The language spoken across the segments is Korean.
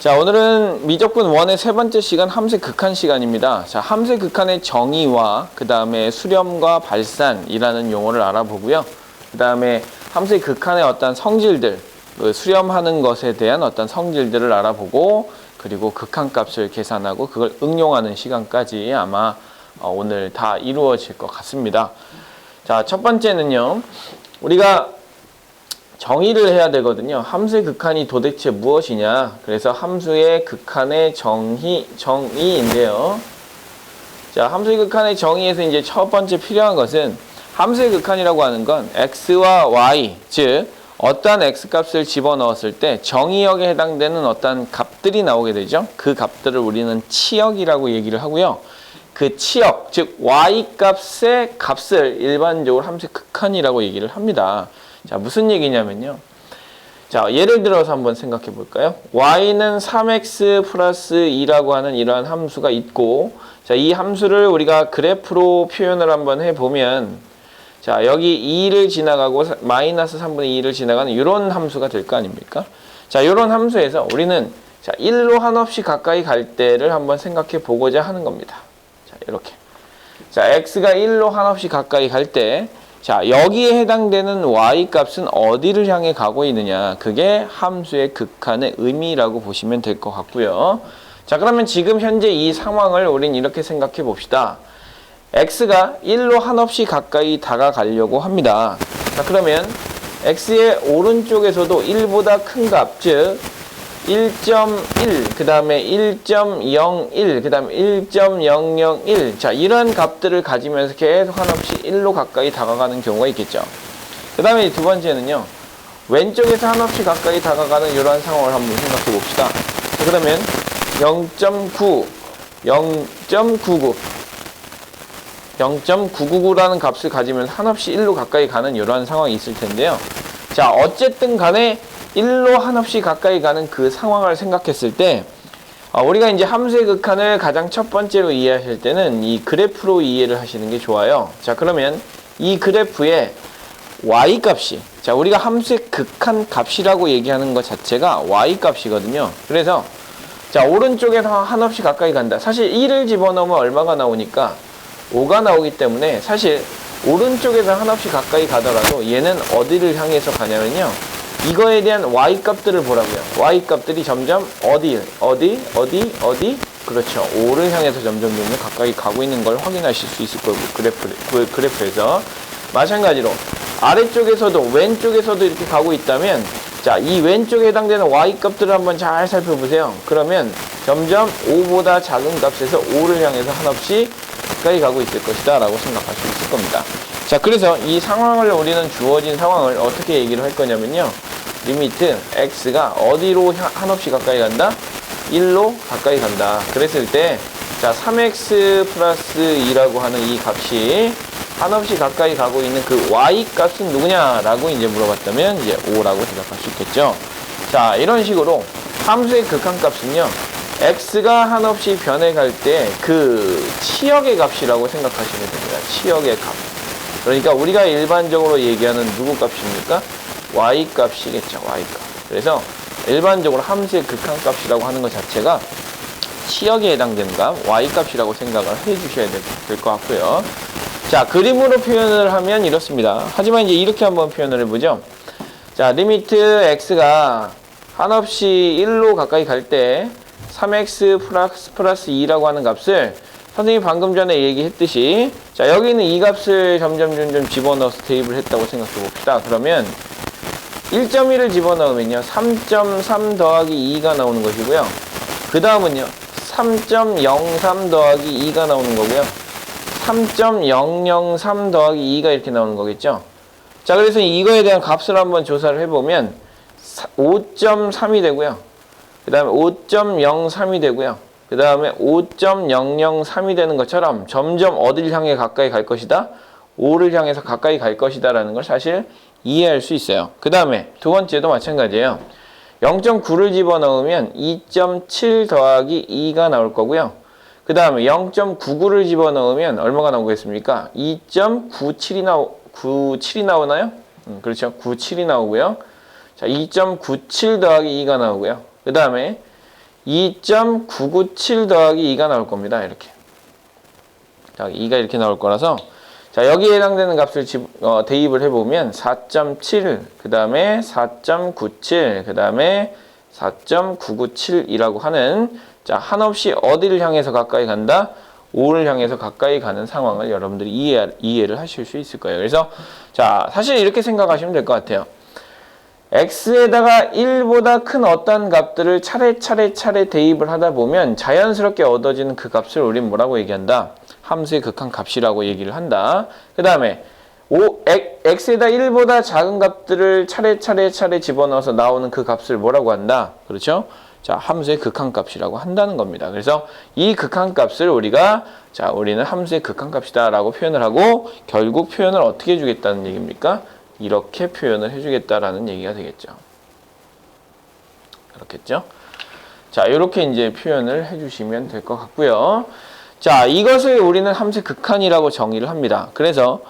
자, 오늘은 미적분 1의 세 번째 시간 함수의 극한 시간입니다. 자, 함수의 극한의 정의와 그 다음에 수렴과 발산이라는 용어를 알아보고요. 그 다음에 함수의 극한의 어떤 성질들, 수렴하는 것에 대한 어떤 성질들을 알아보고, 그리고 극한값을 계산하고 그걸 응용하는 시간까지 아마 오늘 다 이루어질 것 같습니다. 자, 첫 번째는요, 우리가 정의를 해야 되거든요. 함수의 극한이 도대체 무엇이냐? 그래서 함수의 극한의 정의인데요. 자, 함수의 극한의 정의에서 이제 첫 번째 필요한 것은 함수의 극한이라고 하는 건 x와 y, 즉 어떠한 x값을 집어넣었을 때 정의역에 해당되는 어떠한 값들이 나오게 되죠. 그 값들을 우리는 치역이라고 얘기를 하고요. 그 치역, 즉 y값의 값을 일반적으로 함수의 극한이라고 얘기를 합니다. 자, 무슨 얘기냐면요. 자, 예를 들어서 한번 생각해 볼까요? y는 3x 플러스 2라고 하는 이러한 함수가 있고, 자, 이 함수를 우리가 그래프로 표현을 한번 해보면, 자, 여기 2를 지나가고 마이너스 3분의 2를 지나가는 이런 함수가 될 거 아닙니까? 자, 이런 함수에서 우리는 자, 1로 한없이 가까이 갈 때를 한번 생각해 보고자 하는 겁니다. 자, 이렇게. 자, x가 1로 한없이 가까이 갈 때, 자, 여기에 해당되는 y값은 어디를 향해 가고 있느냐. 그게 함수의 극한의 의미라고 보시면 될 것 같고요. 자, 그러면 지금 현재 이 상황을 우린 이렇게 생각해 봅시다. x가 1로 한없이 가까이 다가가려고 합니다. 자, 그러면 x의 오른쪽에서도 1보다 큰 값, 즉 1.1, 그 다음에 1.01, 그 다음에 1.001. 자, 이런 값들을 가지면서 계속 한없이 1로 가까이 다가가는 경우가 있겠죠. 그 다음에 두 번째는요, 왼쪽에서 한없이 가까이 다가가는 이러한 상황을 한번 생각해 봅시다. 자, 그러면 0.9, 0.99, 0.999라는 값을 가지면 한없이 1로 가까이 가는 이러한 상황이 있을 텐데요. 자, 어쨌든 간에 1로 한없이 가까이 가는 그 상황을 생각했을 때 우리가 이제 함수의 극한을 가장 첫 번째로 이해하실 때는 이 그래프로 이해를 하시는 게 좋아요. 자, 그러면 이 그래프의 y값이, 자, 우리가 함수의 극한 값이라고 얘기하는 것 자체가 y값이거든요. 그래서 자, 오른쪽에서 한없이 가까이 간다. 사실 1을 집어넣으면 얼마가 나오니까 5가 나오기 때문에 사실 오른쪽에서 한없이 가까이 가더라도 얘는 어디를 향해서 가냐면요, 이거에 대한 y값들을 보라고요. y값들이 점점 어디? 그렇죠. 5를 향해서 점점 가까이 가고 있는 걸 확인하실 수 있을 거고, 그래프에서. 마찬가지로 아래쪽에서도 왼쪽에서도 이렇게 가고 있다면, 자, 이 왼쪽에 해당되는 y값들을 한번 잘 살펴보세요. 그러면 점점 5보다 작은 값에서 5를 향해서 한없이 가까이 가고 있을 것이다 라고 생각할 수 있을 겁니다. 자, 그래서 이 상황을 우리는 주어진 상황을 어떻게 얘기를 할 거냐면요, 리미트 x가 어디로 한없이 가까이 간다? 1로 가까이 간다. 그랬을 때, 자, 3x 플러스 2라고 하는 이 값이 한없이 가까이 가고 있는 그 y값은 누구냐라고 이제 물어봤다면 이제 5라고 대답할 수 있겠죠. 자, 이런 식으로 함수의 극한값은요, x가 한없이 변해갈 때 그 치역의 값이라고 생각하시면 됩니다. 치역의 값. 그러니까 우리가 일반적으로 얘기하는 누구 값입니까? y값이겠죠. y값. 그래서 일반적으로 함수의 극한값이라고 하는 것 자체가 치역에 해당되는 값, y값이라고 생각을 해주셔야 될 것 같고요. 자, 그림으로 표현을 하면 이렇습니다. 하지만 이제 이렇게 한번 표현을 해보죠. 자, 리미트 x가 한없이 1로 가까이 갈 때 3x 플러스 2라고 하는 값을 선생님이 방금 전에 얘기했듯이, 자, 여기는 이 값을 점점 집어넣어서 대입을 했다고 생각해 봅시다. 그러면 1.1을 집어넣으면요, 3.3 더하기 2가 나오는 것이고요. 그 다음은요, 3.03 더하기 2가 나오는 거고요. 3.003 더하기 2가 이렇게 나오는 거겠죠. 자, 그래서 이거에 대한 값을 한번 조사를 해보면 5.3이 되고요. 그 다음에 5.03이 되고요. 그 다음에 5.003이 되는 것처럼 점점 어디를 향해 가까이 갈 것이다? 5를 향해서 가까이 갈 것이다 라는 걸 사실 이해할 수 있어요. 그 다음에 두 번째도 마찬가지예요. 0.9를 집어넣으면 2.7 더하기 2가 나올 거고요. 그 다음에 0.99를 집어넣으면 얼마가 나오겠습니까? 2.97이 나오나요? 그렇죠. 97이 나오고요. 자, 2.97 더하기 2가 나오고요. 그 다음에 2.997 더하기 2가 나올 겁니다. 이렇게. 자, 2가 이렇게 나올 거라서 자, 여기에 해당되는 값을 대입을 해보면 4.7, 그 다음에 4.97, 그 다음에 4.997이라고 하는 자, 한없이 어디를 향해서 가까이 간다? 5를 향해서 가까이 가는 상황을 여러분들이 이해를 하실 수 있을 거예요. 그래서 자, 사실 이렇게 생각하시면 될 것 같아요. x에다가 1보다 큰 어떤 값들을 차례 대입을 하다 보면 자연스럽게 얻어지는 그 값을 우리는 뭐라고 얘기한다? 함수의 극한값이라고 얘기를 한다. 그 다음에 x에다 1보다 작은 값들을 차례 집어넣어서 나오는 그 값을 뭐라고 한다? 그렇죠? 자, 함수의 극한값이라고 한다는 겁니다. 그래서 이 극한값을 우리는 함수의 극한값이다 라고 표현을 하고 결국 표현을 어떻게 해주겠다는 얘기입니까? 이렇게 표현을 해주겠다라는 얘기가 되겠죠. 그렇겠죠? 자, 이렇게 이제 표현을 해주시면 될 것 같고요. 자, 이것을 우리는 함수의 극한이라고 정의를 합니다. 그래서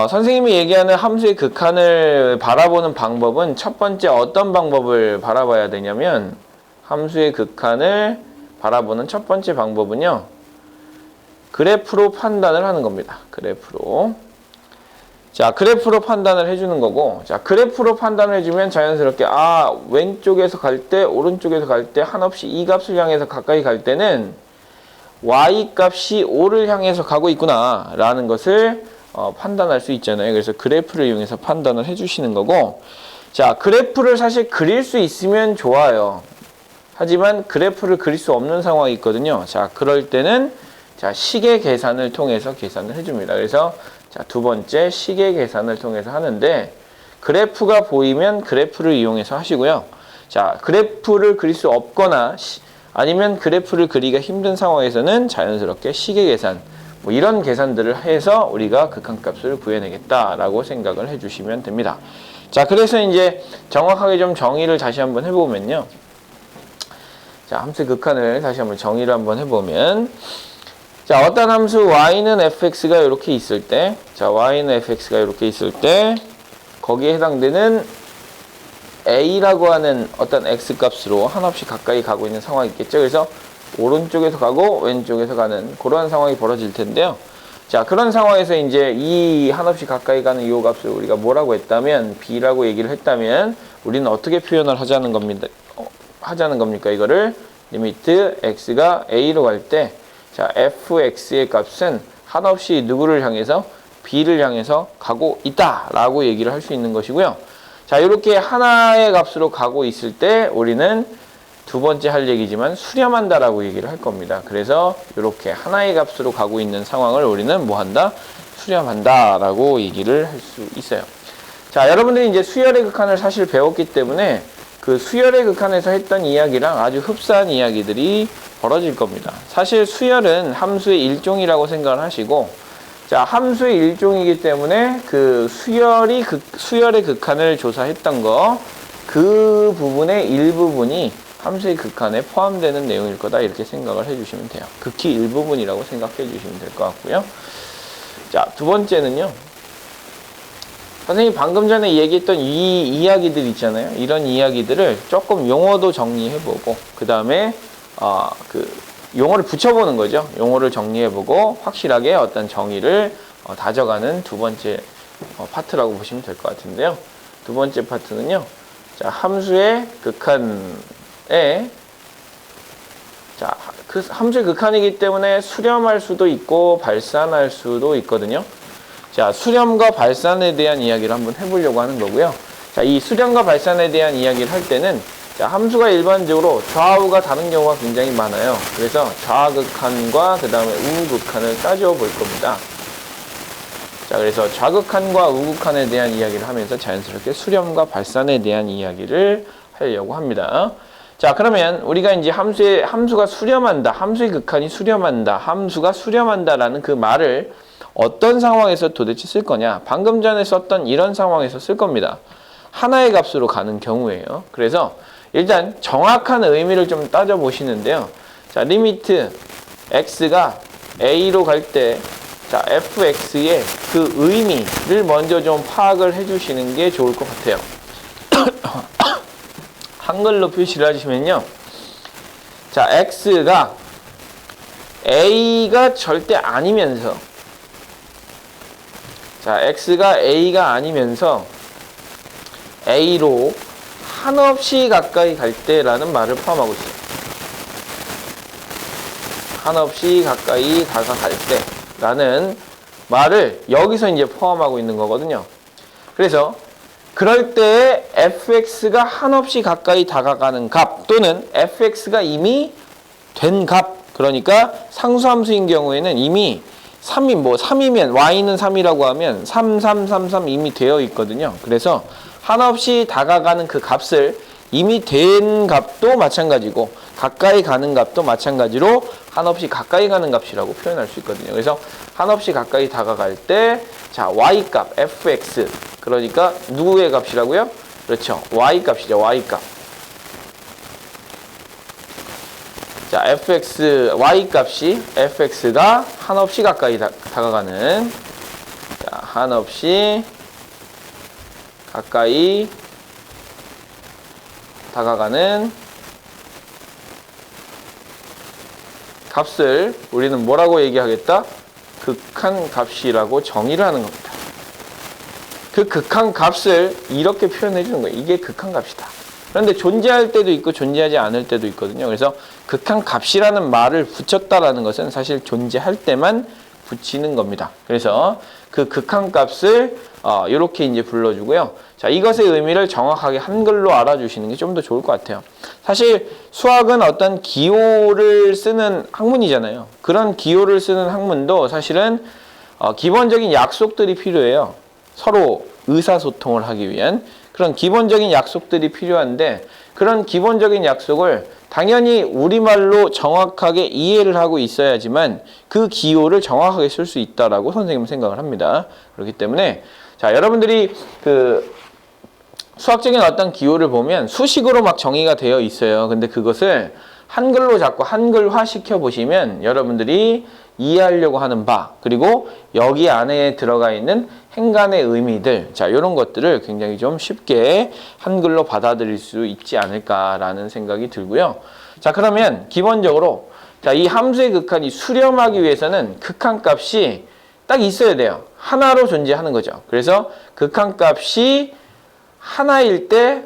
선생님이 얘기하는 함수의 극한을 바라보는 방법은 첫 번째 어떤 방법을 바라봐야 되냐면 함수의 극한을 바라보는 첫 번째 방법은요. 그래프로 판단을 하는 겁니다. 그래프로. 자, 그래프로 판단을 해주는 거고, 자, 그래프로 판단을 해주면 자연스럽게, 왼쪽에서 갈 때, 오른쪽에서 갈 때, 한없이 이 값을 향해서 가까이 갈 때는, y 값이 5를 향해서 가고 있구나, 라는 것을, 판단할 수 있잖아요. 그래서 그래프를 이용해서 판단을 해주시는 거고, 자, 그래프를 사실 그릴 수 있으면 좋아요. 하지만 그래프를 그릴 수 없는 상황이 있거든요. 자, 그럴 때는, 자, 식의 계산을 통해서 계산을 해줍니다. 그래서, 자, 두 번째 식의 계산을 통해서 하는데 그래프가 보이면 그래프를 이용해서 하시고요. 자, 그래프를 그릴 수 없거나 아니면 그래프를 그리기가 힘든 상황에서는 자연스럽게 식의 계산 뭐 이런 계산들을 해서 우리가 극한값을 구해내겠다라고 생각을 해주시면 됩니다. 자, 그래서 이제 정확하게 좀 정의를 다시 한번 해보면요. 자, 함수의 극한을 다시 한번 정의를 한번 해보면 자, 어떤 함수 y는 fx가 이렇게 있을 때, 자, y는 fx가 이렇게 있을 때, 거기에 해당되는 a라고 하는 어떤 x 값으로 한없이 가까이 가고 있는 상황이 있겠죠. 그래서 오른쪽에서 가고 왼쪽에서 가는 그런 상황이 벌어질 텐데요. 자, 그런 상황에서 이제 이 한없이 가까이 가는 이 값을 우리가 뭐라고 했다면, b라고 얘기를 했다면, 우리는 어떻게 표현을 하자는 겁니까? 이거를 리미트 x가 a로 갈 때, 자, fx의 값은 한없이 누구를 향해서? b를 향해서 가고 있다 라고 얘기를 할 수 있는 것이고요. 자, 이렇게 하나의 값으로 가고 있을 때 우리는 두 번째 할 얘기지만 수렴한다 라고 얘기를 할 겁니다. 그래서 이렇게 하나의 값으로 가고 있는 상황을 우리는 뭐 한다? 수렴한다 라고 얘기를 할 수 있어요. 자, 여러분들이 이제 수열의 극한을 사실 배웠기 때문에 그 수열의 극한에서 했던 이야기랑 아주 흡사한 이야기들이 벌어질 겁니다. 사실 수열은 함수의 일종이라고 생각을 하시고, 자, 함수의 일종이기 때문에 그 수열의 극한을 조사했던 거, 그 부분의 일부분이 함수의 극한에 포함되는 내용일 거다 이렇게 생각을 해주시면 돼요. 극히 일부분이라고 생각해 주시면 될 것 같고요. 자, 두 번째는요. 선생님이 방금 전에 얘기했던 이 이야기들 있잖아요. 이런 이야기들을 조금 용어도 정리해보고 그 다음에 용어를 붙여보는 거죠. 용어를 정리해보고 확실하게 어떤 정의를 다져가는 두 번째 파트라고 보시면 될 것 같은데요. 두 번째 파트는요. 자, 함수의 극한에 자, 그 함수의 극한이기 때문에 수렴할 수도 있고 발산할 수도 있거든요. 자, 수렴과 발산에 대한 이야기를 한번 해보려고 하는 거고요. 자, 이 수렴과 발산에 대한 이야기를 할 때는 자, 함수가 일반적으로 좌우가 다른 경우가 굉장히 많아요. 그래서 좌극한과 그 다음에 우극한을 따져볼 겁니다. 자, 그래서 좌극한과 우극한에 대한 이야기를 하면서 자연스럽게 수렴과 발산에 대한 이야기를 하려고 합니다. 자, 그러면 우리가 이제 함수가 수렴한다, 함수의 극한이 수렴한다, 함수가 수렴한다라는 그 말을 어떤 상황에서 도대체 쓸 거냐? 방금 전에 썼던 이런 상황에서 쓸 겁니다. 하나의 값으로 가는 경우에요. 그래서 일단 정확한 의미를 좀 따져보시는데요. 자, 리미트 x가 a로 갈 때, 자, fx의 그 의미를 먼저 좀 파악을 해주시는 게 좋을 것 같아요. 한글로 표시를 하시면요. 자, x가 a가 절대 아니면서, 자, x가 a가 아니면서 a로 한없이 가까이 갈 때라는 말을 포함하고 있어요. 한없이 가까이 다가갈 때라는 말을 여기서 이제 포함하고 있는 거거든요. 그래서 그럴 때 fx가 한없이 가까이 다가가는 값, 또는 fx가 이미 된 값, 그러니까 상수함수인 경우에는 이미 3이 3이면 y는 3이라고 하면 3, 3, 3, 3 이미 되어 있거든요. 그래서 한없이 다가가는 그 값을 이미 된 값도 마찬가지고 가까이 가는 값도 마찬가지로 한없이 가까이 가는 값이라고 표현할 수 있거든요. 그래서 한없이 가까이 다가갈 때, 자, y값 fx, 그러니까 누구의 값이라고요? 그렇죠, y값이죠. y값. 자, y값이 fx가 한없이 가까이 다가가는, 자, 한없이 가까이 다가가는 값을 우리는 뭐라고 얘기하겠다? 극한 값이라고 정의를 하는 겁니다. 그 극한 값을 이렇게 표현해 주는 거예요. 이게 극한 값이다. 그런데 존재할 때도 있고 존재하지 않을 때도 있거든요. 그래서 극한 값이라는 말을 붙였다라는 것은 사실 존재할 때만 붙이는 겁니다. 그래서 그 극한 값을 이렇게 이제 불러주고요. 자, 이것의 의미를 정확하게 한글로 알아주시는 게 좀 더 좋을 것 같아요. 사실 수학은 어떤 기호를 쓰는 학문이잖아요. 그런 기호를 쓰는 학문도 사실은 기본적인 약속들이 필요해요. 서로 의사소통을 하기 위한 그런 기본적인 약속들이 필요한데, 그런 기본적인 약속을 당연히 우리말로 정확하게 이해를 하고 있어야지만 그 기호를 정확하게 쓸 수 있다라고 선생님은 생각을 합니다. 그렇기 때문에 자, 여러분들이 그 수학적인 어떤 기호를 보면 수식으로 막 정의가 되어 있어요. 근데 그것을 한글로 자꾸 한글화 시켜 보시면 여러분들이 이해하려고 하는 바, 그리고 여기 안에 들어가 있는 행간의 의미들, 자, 이런 것들을 굉장히 좀 쉽게 한글로 받아들일 수 있지 않을까라는 생각이 들고요. 자, 그러면 기본적으로 자, 이 함수의 극한이 수렴하기 위해서는 극한 값이 딱 있어야 돼요. 하나로 존재하는 거죠. 그래서 극한 값이 하나일 때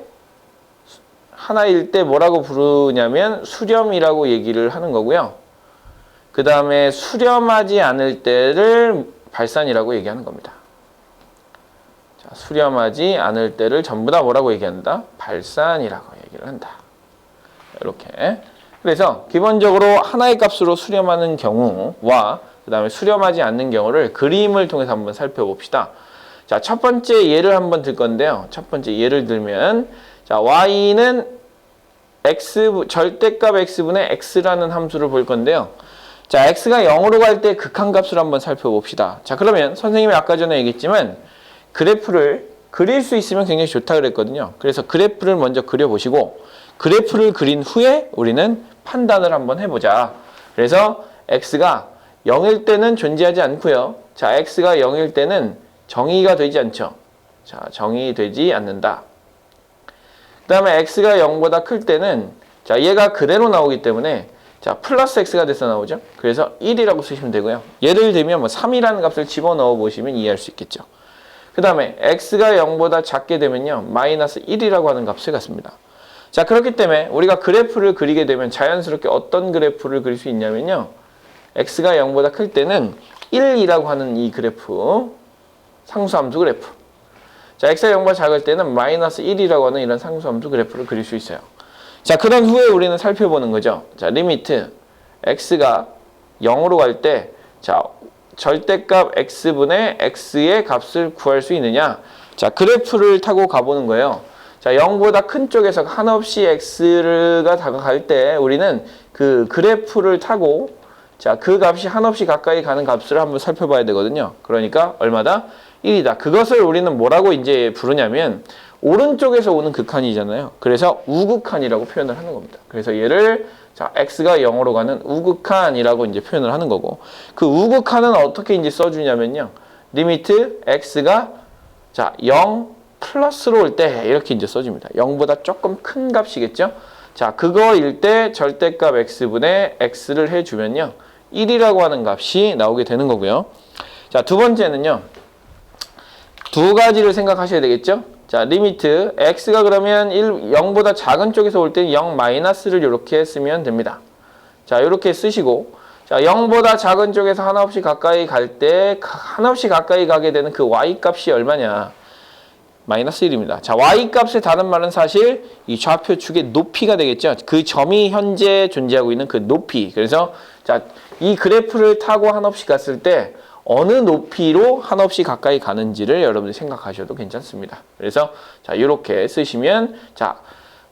뭐라고 부르냐면 수렴이라고 얘기를 하는 거고요. 그 다음에 수렴하지 않을 때를 발산이라고 얘기하는 겁니다. 자, 수렴하지 않을 때를 전부 다 뭐라고 얘기한다? 발산이라고 얘기를 한다. 이렇게. 그래서 기본적으로 하나의 값으로 수렴하는 경우와 그 다음에 수렴하지 않는 경우를 그림을 통해서 한번 살펴봅시다. 자, 첫 번째 예를 한번 들 건데요. 첫 번째 예를 들면, 자, y는 절대값 x분의 x라는 함수를 볼 건데요. 자, x가 0으로 갈 때 극한값을 한번 살펴봅시다. 자, 그러면 선생님이 아까 전에 얘기했지만 그래프를 그릴 수 있으면 굉장히 좋다 그랬거든요. 그래서 그래프를 먼저 그려보시고 그래프를 그린 후에 우리는 판단을 한번 해보자. 그래서 x가 0일 때는 존재하지 않고요. 자, x가 0일 때는 정의가 되지 않죠. 자, 정의되지 않는다. 그 다음에 x가 0보다 클 때는 자, 얘가 그대로 나오기 때문에 자, 플러스 x가 돼서 나오죠. 그래서 1이라고 쓰시면 되고요. 예를 들면 뭐 3이라는 값을 집어넣어 보시면 이해할 수 있겠죠. 그 다음에 x가 0보다 작게 되면요, 마이너스 1이라고 하는 값을 갖습니다. 자, 그렇기 때문에 우리가 그래프를 그리게 되면 자연스럽게 어떤 그래프를 그릴 수 있냐면요, x가 0보다 클 때는 1이라고 하는 이 그래프, 상수함수 그래프. 자, x가 0보다 작을 때는 마이너스 1이라고 하는 이런 상수함수 그래프를 그릴 수 있어요. 자, 그런 후에 우리는 살펴보는 거죠. 자, 리미트 x가 0으로 갈 때, 자, 절대값 x분의 x의 값을 구할 수 있느냐? 자, 그래프를 타고 가보는 거예요. 자, 0보다 큰 쪽에서 한없이 x가 다가갈 때 우리는 그 그래프를 타고 자, 그 값이 한없이 가까이 가는 값을 한번 살펴봐야 되거든요. 그러니까 얼마다? 1이다. 그것을 우리는 뭐라고 이제 부르냐면 오른쪽에서 오는 극한이잖아요. 그래서 우극한이라고 표현을 하는 겁니다. 그래서 얘를 자, x가 0으로 가는 우극한이라고 이제 표현을 하는 거고, 그 우극한은 어떻게 이제 써주냐면요, 리미트 x가 자, 0 플러스로 올 때 이렇게 이제 써줍니다. 0보다 조금 큰 값이겠죠. 자, 그거일 때 절대값 x분의 x를 해주면요. 1이라고 하는 값이 나오게 되는 거고요. 자, 두 번째는요. 두 가지를 생각하셔야 되겠죠? 자, 리미트 x가 그러면 0보다 작은 쪽에서 올 때는 0 마이너스를 이렇게 쓰면 됩니다. 자, 이렇게 쓰시고 자, 0보다 작은 쪽에서 하나 없이 가까이 갈 때 하나 없이 가까이 가게 되는 그 y 값이 얼마냐? 마이너스 1입니다. 자, y값의 다른 말은 사실 이 좌표축의 높이가 되겠죠. 그 점이 현재 존재하고 있는 그 높이. 그래서 자, 이 그래프를 타고 한없이 갔을 때 어느 높이로 한없이 가까이 가는지를 여러분들이 생각하셔도 괜찮습니다. 그래서 자, 이렇게 쓰시면 자,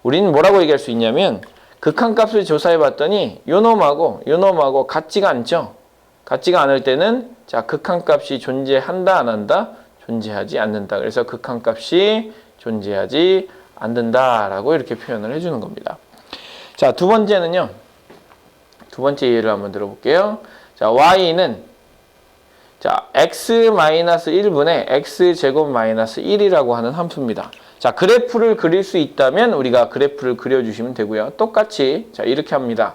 우리는 뭐라고 얘기할 수 있냐면 극한값을 조사해 봤더니 요 놈하고 같지가 않죠. 같지가 않을 때는 자, 극한값이 존재한다 안 한다? 존재하지 않는다. 그래서 극한값이 존재하지 않는다라고 이렇게 표현을 해주는 겁니다. 자, 두 번째는요. 두 번째 예를 한번 들어볼게요. 자, y는 자, x-1분의 x제곱 마이너스 1이라고 하는 함수입니다. 자, 그래프를 그릴 수 있다면 우리가 그래프를 그려주시면 되고요. 똑같이 자, 이렇게 합니다.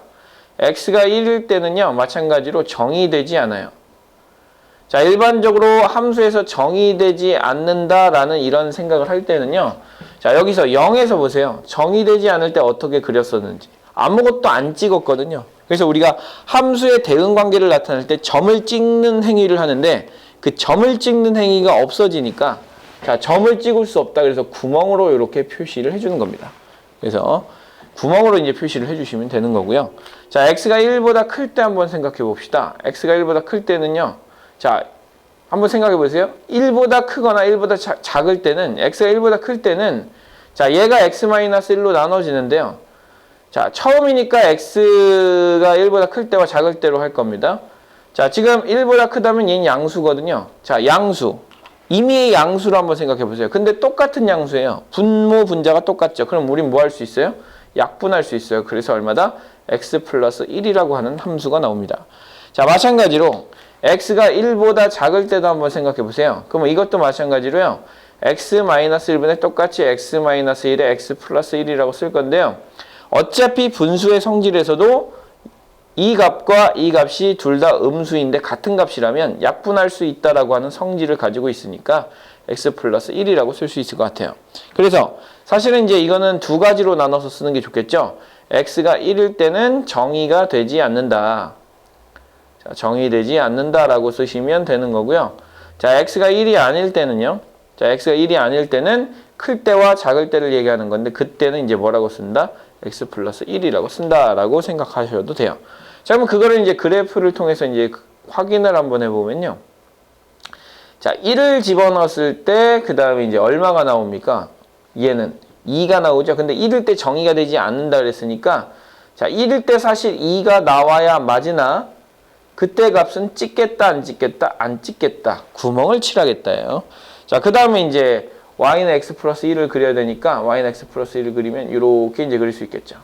x가 1일 때는요. 마찬가지로 정의되지 않아요. 자, 일반적으로 함수에서 정의되지 않는다라는 이런 생각을 할 때는요. 자, 여기서 0에서 보세요. 정의되지 않을 때 어떻게 그렸었는지. 아무것도 안 찍었거든요. 그래서 우리가 함수의 대응 관계를 나타낼 때 점을 찍는 행위를 하는데 그 점을 찍는 행위가 없어지니까 자, 점을 찍을 수 없다. 그래서 구멍으로 이렇게 표시를 해주는 겁니다. 그래서 구멍으로 이제 표시를 해주시면 되는 거고요. 자, x가 1보다 클 때 한번 생각해 봅시다. x가 1보다 클 때는요. 자, 한번 생각해 보세요. 1보다 크거나 1보다 작을 때는 x가 1보다 클 때는 자, 얘가 x-1로 나눠지는데요. 자, 처음이니까 x가 1보다 클 때와 작을 때로 할 겁니다. 자, 지금 1보다 크다면 얘는 양수거든요. 자, 양수. 임의의 양수로 한번 생각해 보세요. 근데 똑같은 양수예요. 분모, 분자가 똑같죠. 그럼 우린 뭐 할 수 있어요? 약분할 수 있어요. 그래서 얼마다? x 플러스 1이라고 하는 함수가 나옵니다. 자, 마찬가지로 x가 1보다 작을 때도 한번 생각해 보세요. 그러면 이것도 마찬가지로요. x-1분의 똑같이 x-1에 x 플러스 1이라고 쓸 건데요. 어차피 분수의 성질에서도 이 값과 이 값이 둘 다 음수인데 같은 값이라면 약분할 수 있다라고 하는 성질을 가지고 있으니까 x 플러스 1이라고 쓸 수 있을 것 같아요. 그래서 사실은 이제 이거는 두 가지로 나눠서 쓰는 게 좋겠죠. x가 1일 때는 정의가 되지 않는다. 자, 정의되지 않는다라고 쓰시면 되는 거고요. 자, x가 1이 아닐 때는요. 자, x가 1이 아닐 때는 클 때와 작을 때를 얘기하는 건데 그때는 이제 뭐라고 쓴다? x 플러스 1이라고 쓴다라고 생각하셔도 돼요. 자, 그러면 그거를 이제 그래프를 통해서 이제 확인을 한번 해보면요. 자, 1을 집어넣었을 때 그 다음에 이제 얼마가 나옵니까? 얘는 2가 나오죠. 근데 1일 때 정의가 되지 않는다 그랬으니까 자, 1일 때 사실 2가 나와야 맞으나 그때 값은 찍겠다 안 찍겠다 안 찍겠다 구멍을 칠하겠다예요. 자, 그 다음에 이제 y는 x 플러스 1을 그려야 되니까 y는 x 플러스 1을 그리면 이렇게 이제 그릴 수 있겠죠.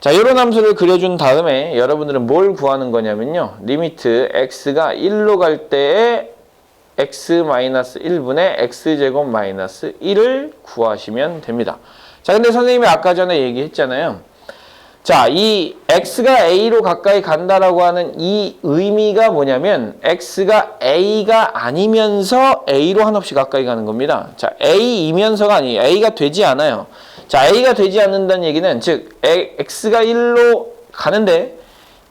자, 이런 함수를 그려준 다음에 여러분들은 뭘 구하는 거냐면요. 리미트 x가 1로 갈 때에 x-1분의 x제곱 마이너스 1을 구하시면 됩니다. 자, 근데 선생님이 아까 전에 얘기했잖아요. 자, 이 x가 a로 가까이 간다라고 하는 이 의미가 뭐냐면 x가 a가 아니면서 a로 한없이 가까이 가는 겁니다. 자, a이면서가 아니에요. a가 되지 않아요. 자, a가 되지 않는다는 얘기는 즉 x가 1로 가는데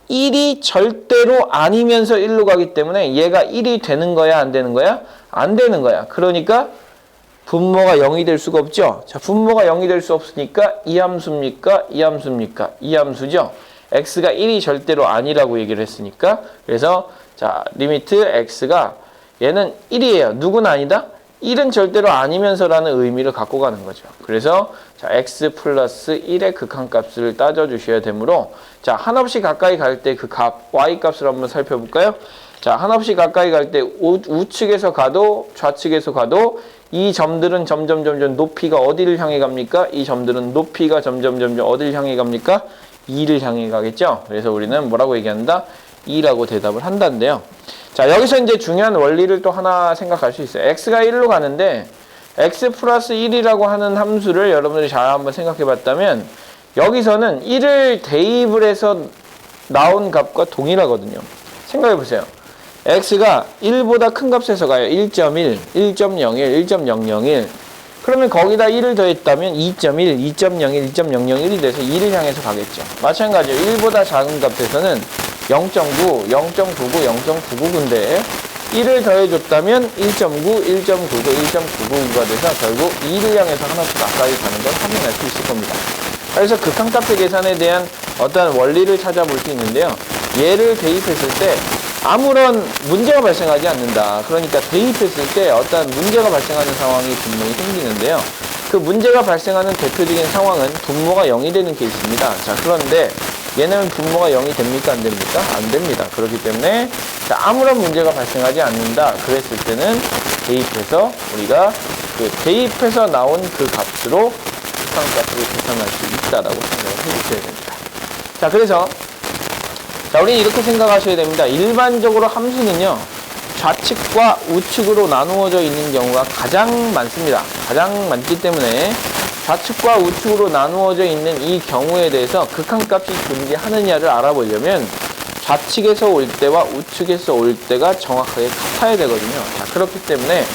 1이 절대로 아니면서 1로 가기 때문에 얘가 1이 되는 거야 안 되는 거야? 안 되는 거야. 그러니까 분모가 0이 될 수가 없죠. 자, 분모가 0이 될 수 없으니까 이 함수입니까? 이 함수입니까? 이 함수죠. x가 1이 절대로 아니라고 얘기를 했으니까 그래서 자, 리미트 x가 얘는 1이에요. 누구는 아니다? 1은 절대로 아니면서라는 의미를 갖고 가는 거죠. 그래서 자, x 플러스 1의 극한값을 따져주셔야 되므로 자, 한없이 가까이 갈 때 그 값, y값을 한번 살펴볼까요? 자, 한없이 가까이 갈 때 우측에서 가도 좌측에서 가도 이 점들은 점점 높이가 어디를 향해 갑니까? 이 점들은 높이가 점점 어디를 향해 갑니까? 2를 향해 가겠죠? 그래서 우리는 뭐라고 얘기한다? 2라고 대답을 한다는데요. 자, 여기서 이제 중요한 원리를 또 하나 생각할 수 있어요. x가 1로 가는데 x 플러스 1이라고 하는 함수를 여러분들이 잘 한번 생각해 봤다면 여기서는 1을 대입을 해서 나온 값과 동일하거든요. 생각해 보세요. x가 1보다 큰 값에서 가요. 1.1, 1.01, 1.001. 그러면 거기다 1을 더했다면 2.1, 2.01, 2.001이 돼서 2를 향해서 가겠죠. 마찬가지로 1보다 작은 값에서는 0.9, 0.99, 0.999인데 1을 더해줬다면 1.9, 1.99, 1.999가 돼서 결국 2를 향해서 하나씩 가까이 가는 걸 확인할 수 있을 겁니다. 그래서 극한값의 계산에 대한 어떠한 원리를 찾아볼 수 있는데요. 얘를 대입했을 때 아무런 문제가 발생하지 않는다. 그러니까 대입했을 때 어떠한 문제가 발생하는 상황이 분명히 생기는데요. 그 문제가 발생하는 대표적인 상황은 분모가 0이 되는 케이스입니다. 자, 그런데 얘는 분모가 0이 됩니까? 안 됩니까? 안 됩니다. 그렇기 때문에 아무런 문제가 발생하지 않는다. 그랬을 때는 대입해서 우리가 그 대입해서 나온 그 값으로 극한값을 계산할 수 있다라고 생각을 해주셔야 됩니다. 자, 그래서 우리는 이렇게 생각하셔야 됩니다. 일반적으로 함수는요, 좌측과 우측으로 나누어져 있는 경우가 가장 많습니다. 가장 많기 때문에 좌측과 우측으로 나누어져 있는 이 경우에 대해서 극한값이 존재하느냐를 알아보려면 좌측에서 올 때와 우측에서 올 때가 정확하게 같아야 되거든요. 자, 그렇기 때문에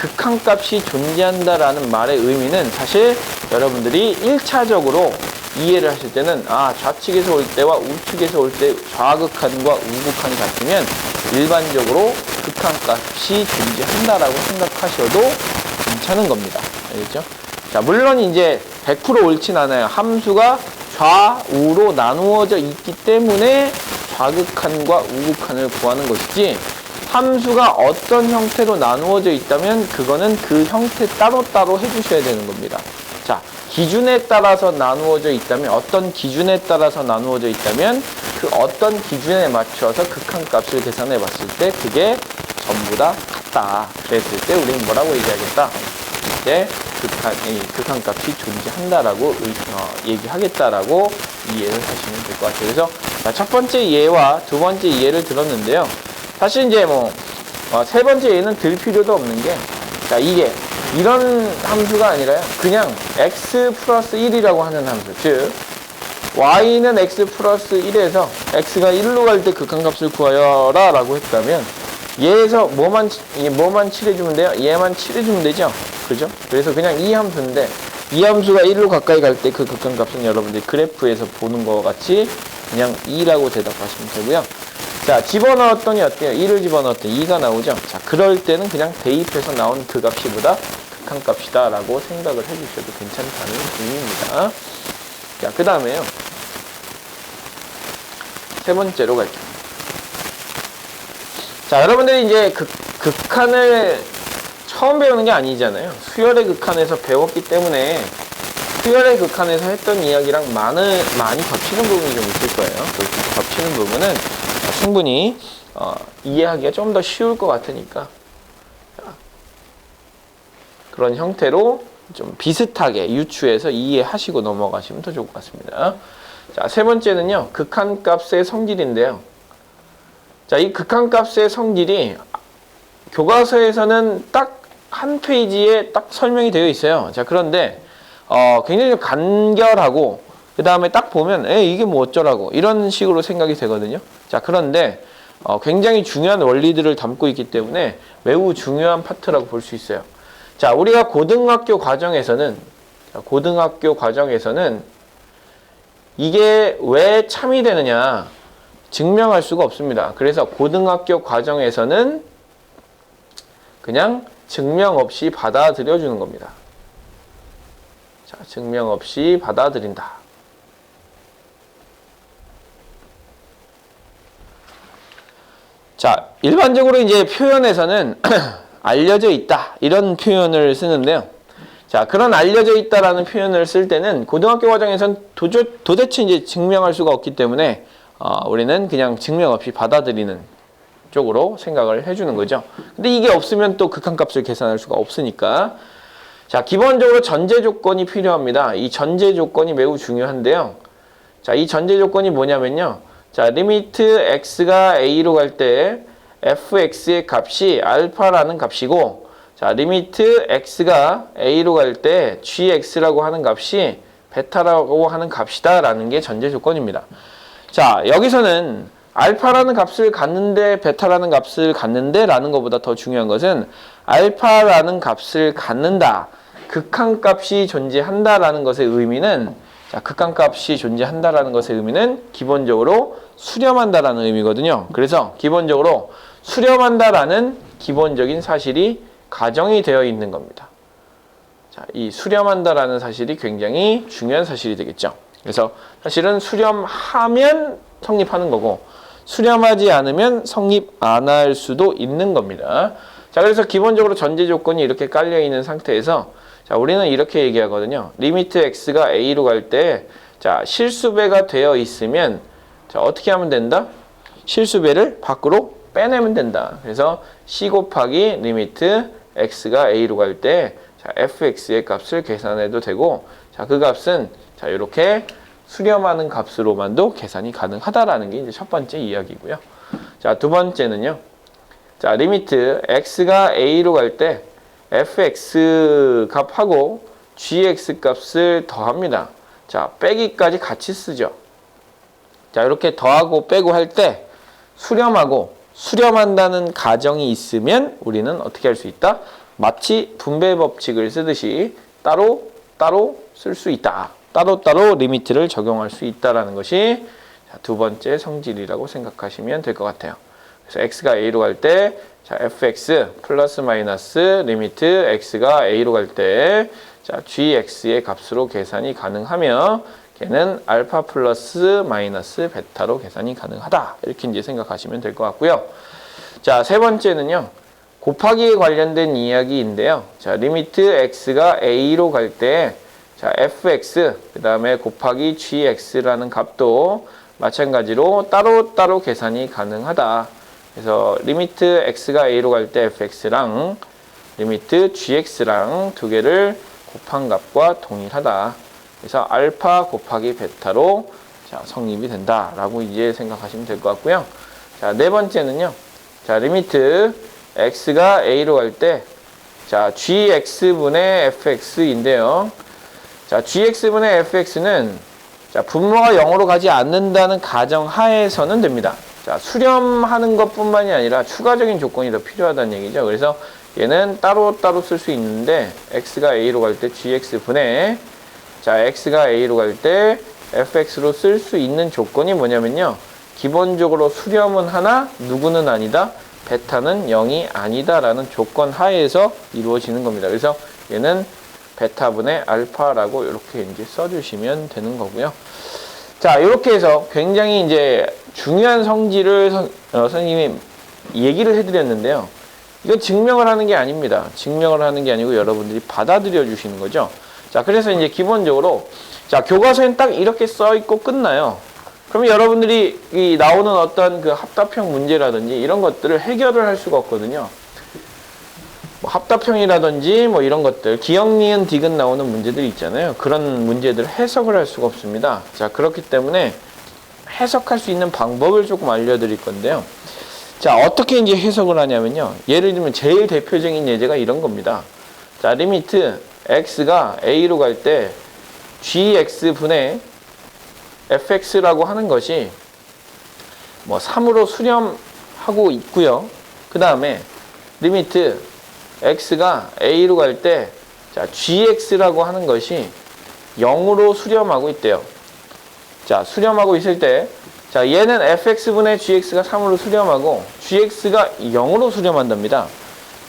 극한값이 존재한다라는 말의 의미는 사실 여러분들이 1차적으로 이해를 하실 때는 좌측에서 올 때와 우측에서 올 때 좌극한과 우극한이 같으면 일반적으로 극한값이 존재한다라고 생각하셔도 괜찮은 겁니다. 알겠죠? 자, 물론 이제 100% 옳진 않아요. 함수가 좌우로 나누어져 있기 때문에 좌극한과 우극한을 구하는 것이지, 함수가 어떤 형태로 나누어져 있다면 그거는 그 형태 따로따로 해주셔야 되는 겁니다. 자, 기준에 따라서 나누어져 있다면, 어떤 기준에 따라서 나누어져 있다면 그 어떤 기준에 맞춰서 극한값을 계산해 봤을 때 그게 전부 다 같다. 그랬을 때 우리는 뭐라고 얘기하겠다? 이제 극한값이 존재한다라고 얘기하겠다라고 이해를 하시면 될 것 같아요. 그래서 첫 번째 예와 두 번째 예를 들었는데요. 사실 이제 세 번째 예는 들 필요도 없는 게, 자, 이게 이런 함수가 아니라요. 그냥 x 플러스 1이라고 하는 함수. 즉, y는 x 플러스 1에서 x가 1로 갈 때 극한값을 구하여라 라고 했다면, 얘에서 뭐만 칠해주면 돼요? 얘만 칠해주면 되죠? 그죠? 그래서 그냥 이 함수인데, 이 함수가 1로 가까이 갈 때 그 극한값은 여러분들이 그래프에서 보는 것 같이 그냥 2라고 대답하시면 되고요. 자, 집어넣었더니 어때요? 1을 집어넣었더니 2가 나오죠? 자, 그럴 때는 그냥 대입해서 나온 그 값이 보다 극한값이다 라고 생각을 해주셔도 괜찮다는 의미입니다. 자, 그 다음에요. 세 번째로 갈게요. 자, 여러분들이 이제 극한을 처음 배우는 게 아니잖아요. 수열의 극한에서 배웠기 때문에 수열의 극한에서 했던 이야기랑 많이 겹치는 부분이 좀 있을 거예요. 그 겹치는 부분은 충분히 이해하기가 좀 더 쉬울 것 같으니까 그런 형태로 좀 비슷하게 유추해서 이해하시고 넘어가시면 더 좋을 것 같습니다. 자, 세 번째는요, 극한값의 성질인데요. 자, 이 극한값의 성질이 교과서에서는 딱 한 페이지에 딱 설명이 되어 있어요. 자, 그런데 굉장히 좀 간결하고 그 다음에 딱 보면 이게 뭐 어쩌라고 이런 식으로 생각이 되거든요. 자, 그런데 굉장히 중요한 원리들을 담고 있기 때문에 매우 중요한 파트라고 볼 수 있어요. 자, 우리가 고등학교 과정에서는 이게 왜 참이 되느냐 증명할 수가 없습니다. 그래서 고등학교 과정에서는 그냥 증명 없이 받아들여 주는 겁니다. 자, 증명 없이 받아들인다. 자, 일반적으로 이제 표현에서는 알려져 있다 이런 표현을 쓰는데요. 자, 그런 알려져 있다라는 표현을 쓸 때는 고등학교 과정에서는 도대체 이제 증명할 수가 없기 때문에 우리는 그냥 증명 없이 받아들이는 쪽으로 생각을 해주는 거죠. 근데 이게 없으면 또 극한값을 계산할 수가 없으니까. 자, 기본적으로 전제 조건이 필요합니다. 이 전제 조건이 매우 중요한데요. 자, 이 전제 조건이 뭐냐면요. 자, 리미트 x가 a로 갈 때 fx의 값이 알파라는 값이고, 자, 리미트 x가 a로 갈 때 gx라고 하는 값이 베타라고 하는 값이다 라는 게 전제 조건입니다. 자, 여기서는 알파라는 값을 갖는데 베타라는 값을 갖는데 라는 것보다 더 중요한 것은 알파라는 값을 갖는다, 극한값이 존재한다라는 것의 의미는, 자, 극한값이 존재한다라는 것의 의미는 기본적으로 수렴한다라는 의미거든요. 그래서 기본적으로 수렴한다라는 기본적인 사실이 가정이 되어 있는 겁니다. 자, 이 수렴한다라는 사실이 굉장히 중요한 사실이 되겠죠. 그래서 사실은 수렴하면 성립하는 거고 수렴하지 않으면 성립 안 할 수도 있는 겁니다. 자, 그래서 기본적으로 전제 조건이 이렇게 깔려 있는 상태에서 자, 우리는 이렇게 얘기하거든요. 리미트 x가 a로 갈 때 자, 실수배가 되어 있으면 자, 어떻게 하면 된다? 실수배를 밖으로 빼내면 된다. 그래서 c 곱하기 리미트 x가 a로 갈 때 자, fx의 값을 계산해도 되고 자, 그 값은 자, 이렇게 수렴하는 값으로만도 계산이 가능하다라는 게 이제 첫 번째 이야기고요. 자, 두 번째는요. 자, 리미트 x가 a로 갈 때 fx 값하고 gx 값을 더합니다. 자, 빼기까지 같이 쓰죠. 자, 이렇게 더하고 빼고 할 때 수렴하고 수렴한다는 가정이 있으면 우리는 어떻게 할 수 있다? 마치 분배 법칙을 쓰듯이 따로 쓸 수 있다. 따로 리미트를 적용할 수 있다라는 것이 두 번째 성질이라고 생각하시면 될 것 같아요. 그래서 x가 a로 갈 때 자, fx 플러스 마이너스 리미트 x가 a로 갈 때 자, gx의 값으로 계산이 가능하며 걔는 알파 플러스 마이너스 베타로 계산이 가능하다. 이렇게 이제 생각하시면 될 것 같고요. 자, 세 번째는요. 곱하기에 관련된 이야기인데요. 자, 리미트 x가 a로 갈 때 자, fx 그 다음에 곱하기 gx라는 값도 마찬가지로 따로 계산이 가능하다. 그래서 리미트 x가 a로 갈 때 fx랑 리미트 gx랑 두 개를 곱한 값과 동일하다. 그래서 알파 곱하기 베타로 자, 성립이 된다라고 이제 생각하시면 될 것 같고요. 자, 네 번째는요. 자, 리미트 x가 a로 갈 때 자, gx분의 fx인데요. 자, gx분의 fx는 자, 분모가 0으로 가지 않는다는 가정 하에서는 됩니다. 자, 수렴하는 것뿐만이 아니라 추가적인 조건이 더 필요하다는 얘기죠. 그래서 얘는 따로 쓸 수 있는데 x가 a로 갈 때 gx분의 자, x가 a로 갈 때 fx로 쓸 수 있는 조건이 뭐냐면요. 기본적으로 수렴은 하나, 누구는 아니다, 베타는 0이 아니다라는 조건 하에서 이루어지는 겁니다. 그래서 얘는 베타분의 알파라고 이렇게 이제 써주시면 되는 거고요. 자, 이렇게 해서 굉장히 이제 중요한 성질을 선생님이 얘기를 해드렸는데요. 이건 증명을 하는 게 아닙니다. 증명을 하는 게 아니고 여러분들이 받아들여 주시는 거죠. 자, 그래서 이제 기본적으로 자, 교과서엔 딱 이렇게 써 있고 끝나요. 그러면 여러분들이 이 나오는 어떤 그 합답형 문제라든지 이런 것들을 해결을 할 수가 없거든요. 뭐 합답형이라든지 뭐 이런 것들, 기역, 니은, 디귿 나오는 문제들이 있잖아요. 그런 문제들을 해석을 할 수가 없습니다. 자, 그렇기 때문에 해석할 수 있는 방법을 조금 알려드릴 건데요. 자, 어떻게 이제 해석을 하냐면요. 예를 들면 제일 대표적인 예제가 이런 겁니다. 자, 리미트 x가 a로 갈 때 gx분의 fx라고 하는 것이 뭐 3으로 수렴하고 있고요. 그 다음에 리미트 x가 a로 갈 때 자, gx라고 하는 것이 0으로 수렴하고 있대요. 자, 수렴하고 있을 때 자, 얘는 fx분의 gx가 3으로 수렴하고 gx가 0으로 수렴한답니다.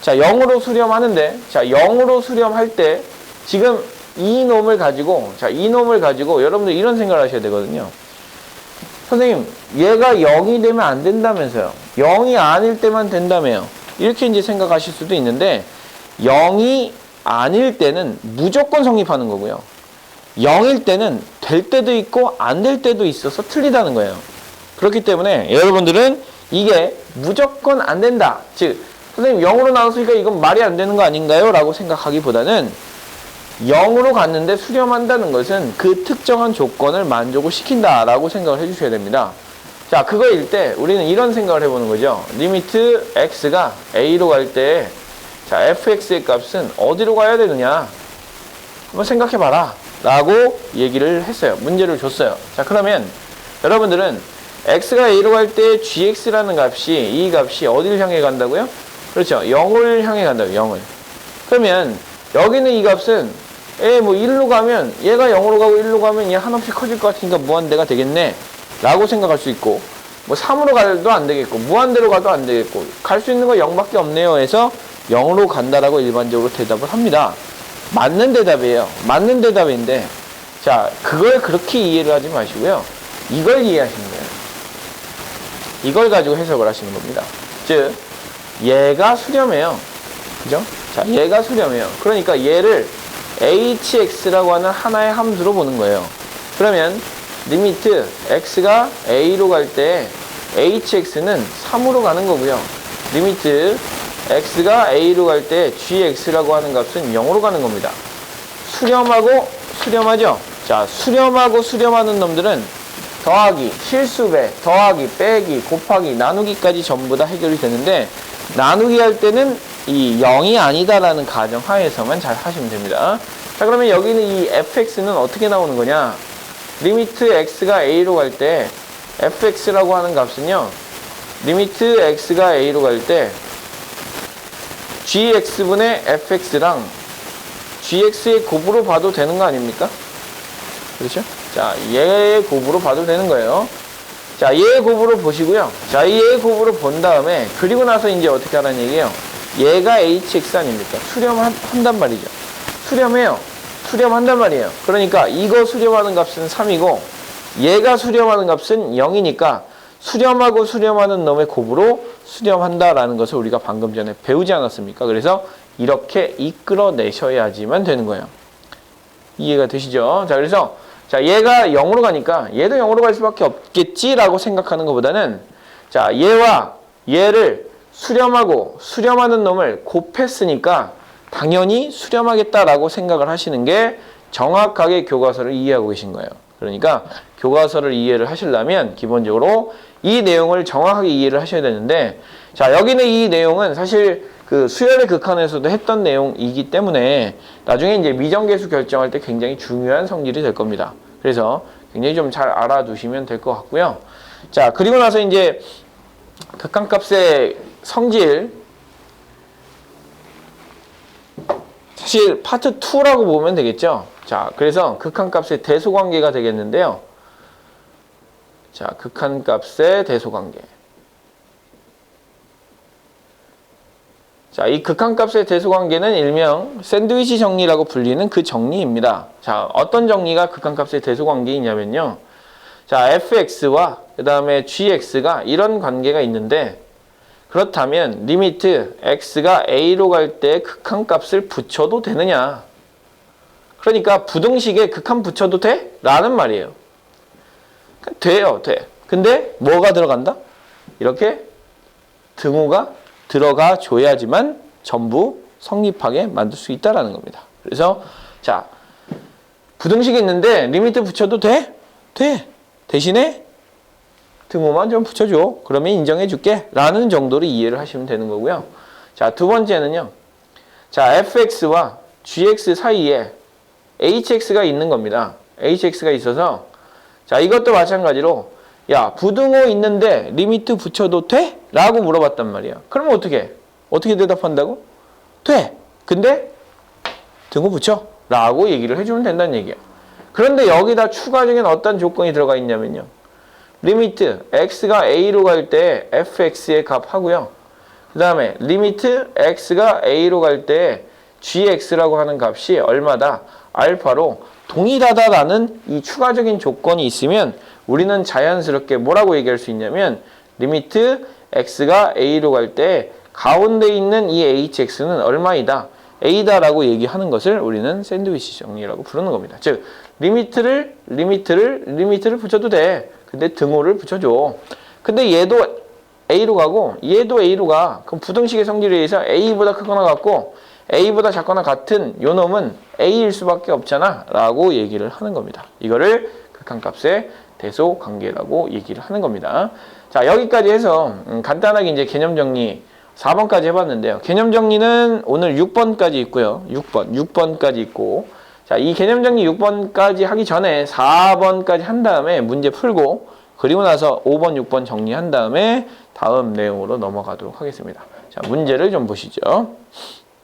자, 0으로 수렴하는데 자, 0으로 수렴할 때 지금 이 놈을 가지고 자, 이 놈을 가지고 여러분들 이런 생각을 하셔야 되거든요. 선생님, 얘가 0이 되면 안 된다면서요. 0이 아닐 때만 된다며요. 이렇게 이제 생각하실 수도 있는데 0이 아닐 때는 무조건 성립하는 거고요. 0일 때는 될 때도 있고 안 될 때도 있어서 틀리다는 거예요. 그렇기 때문에 여러분들은 이게 무조건 안 된다. 즉, 선생님 0으로 나왔으니까 이건 말이 안 되는 거 아닌가요? 라고 생각하기보다는 0으로 갔는데 수렴한다는 것은 그 특정한 조건을 만족을 시킨다라고 생각을 해주셔야 됩니다. 자, 그거일 때 우리는 이런 생각을 해보는 거죠. 리미트 x가 a로 갈 때 자, fx의 값은 어디로 가야 되느냐? 한번 생각해봐라. 라고 얘기를 했어요. 문제를 줬어요. 자, 그러면 여러분들은 x가 a로 갈 때 gx라는 값이, 이 값이 어디를 향해 간다고요? 그렇죠. 0을 향해 간다고요. 0을. 그러면 여기는 이 값은 뭐 1로 가면 얘가 0으로 가고 1로 가면 얘 한없이 커질 것 같으니까 무한대가 되겠네 라고 생각할 수 있고, 뭐 3으로 가도 안 되겠고 무한대로 가도 안 되겠고 갈 수 있는 거 0밖에 없네요 해서 0으로 간다라고 일반적으로 대답을 합니다. 맞는 대답이에요. 맞는 대답인데, 자, 그걸 그렇게 이해를 하지 마시고요. 이걸 이해하시는 거예요. 이걸 가지고 해석을 하시는 겁니다. 즉, 얘가 수렴해요. 그죠? 자, 얘가 수렴해요. 그러니까 얘를 hx라고 하는 하나의 함수로 보는 거예요. 그러면 리미트 x가 a로 갈 때 hx는 3으로 가는 거고요. 리미트 x가 a로 갈 때 gx라고 하는 값은 0으로 가는 겁니다. 수렴하고 수렴하죠? 자, 수렴하고 수렴하는 놈들은 더하기, 실수배, 더하기, 빼기, 곱하기, 나누기까지 전부 다 해결이 되는데, 나누기 할 때는 이 0이 아니다라는 가정하에서만 잘 하시면 됩니다. 자, 그러면 여기는 이 fx는 어떻게 나오는 거냐? 리미트 x가 a로 갈 때 fx라고 하는 값은요, 리미트 x가 a로 갈 때 gx분의 fx랑 gx의 곱으로 봐도 되는 거 아닙니까? 그렇죠? 자, 얘의 곱으로 봐도 되는 거예요. 자, 얘의 곱으로 보시고요. 자, 얘의 곱으로 본 다음에, 그리고 나서 이제 어떻게 하라는 얘기예요? 얘가 hx 아닙니까? 수렴한단 말이죠. 수렴해요. 수렴한단 말이에요. 그러니까 이거 수렴하는 값은 3이고 얘가 수렴하는 값은 0이니까 수렴하고 수렴하는 놈의 곱으로 수렴한다라는 것을 우리가 방금 전에 배우지 않았습니까? 그래서 이렇게 이끌어내셔야지만 되는 거예요. 이해가 되시죠? 자, 그래서 자, 얘가 0으로 가니까 얘도 0으로 갈 수밖에 없겠지라고 생각하는 것보다는, 자, 얘와 얘를 수렴하고 수렴하는 놈을 곱했으니까 당연히 수렴하겠다라고 생각을 하시는 게 정확하게 교과서를 이해하고 계신 거예요. 그러니까 교과서를 이해를 하시려면 기본적으로 이 내용을 정확하게 이해를 하셔야 되는데, 자, 여기는 이 내용은 사실 그 수열의 극한에서도 했던 내용이기 때문에 나중에 이제 미정계수 결정할 때 굉장히 중요한 성질이 될 겁니다. 그래서 굉장히 좀 잘 알아두시면 될 것 같고요. 자, 그리고 나서 이제 극한값의 성질, 사실 파트 2라고 보면 되겠죠. 자, 그래서 극한값의 대소관계가 되겠는데요. 자, 극한값의 대소관계. 자, 이 극한값의 대소관계는 일명 샌드위치 정리라고 불리는 그 정리입니다. 자, 어떤 정리가 극한값의 대소관계이냐면요. 자, fx와 그 다음에 gx가 이런 관계가 있는데, 그렇다면 리미트 x가 a로 갈 때 극한값을 붙여도 되느냐? 그러니까 부등식에 극한 붙여도 돼? 라는 말이에요. 돼요, 돼. 근데 뭐가 들어간다? 이렇게 등호가 들어가 줘야지만 전부 성립하게 만들 수 있다라는 겁니다. 그래서 자, 부등식이 있는데 리미트 붙여도 돼? 돼. 대신에 등호만 좀 붙여줘. 그러면 인정해줄게. 라는 정도로 이해를 하시면 되는 거고요. 자, 두 번째는요. 자, fx와 gx 사이에 hx가 있는 겁니다. hx가 있어서, 자, 이것도 마찬가지로, 야, 부등호 있는데 리미트 붙여도 돼? 라고 물어봤단 말이야. 그러면 어떻게 대답한다고? 돼. 근데 등호 붙여. 라고 얘기를 해주면 된다는 얘기야. 그런데 여기다 추가적인 어떤 조건이 들어가 있냐면요. 리미트 x가 a로 갈 때 fx의 값 하고요. 그 다음에 리미트 x가 a로 갈 때 gx라고 하는 값이 얼마다? 알파로 동일하다라는 이 추가적인 조건이 있으면 우리는 자연스럽게 뭐라고 얘기할 수 있냐면, 리미트 x가 a로 갈 때 가운데 있는 이 hx는 얼마이다? a다라고 얘기하는 것을 우리는 샌드위치 정리라고 부르는 겁니다. 즉, 리미트를 붙여도 돼. 근데 등호를 붙여줘. 근데 얘도 a로 가고 얘도 a로 가. 그럼 부등식의 성질에 의해서 a보다 크거나 같고 a보다 작거나 같은 요 놈은 a일 수밖에 없잖아 라고 얘기를 하는 겁니다. 이거를 극한값의 대소관계라고 얘기를 하는 겁니다. 자, 여기까지 해서 간단하게 이제 개념 정리 4번까지 해봤는데요. 개념 정리는 오늘 6번까지 있고요. 6번까지 있고, 자, 이 개념 정리 6번까지 하기 전에 4번까지 한 다음에 문제 풀고 그리고 나서 5번, 6번 정리한 다음에 다음 내용으로 넘어가도록 하겠습니다. 자, 문제를 좀 보시죠.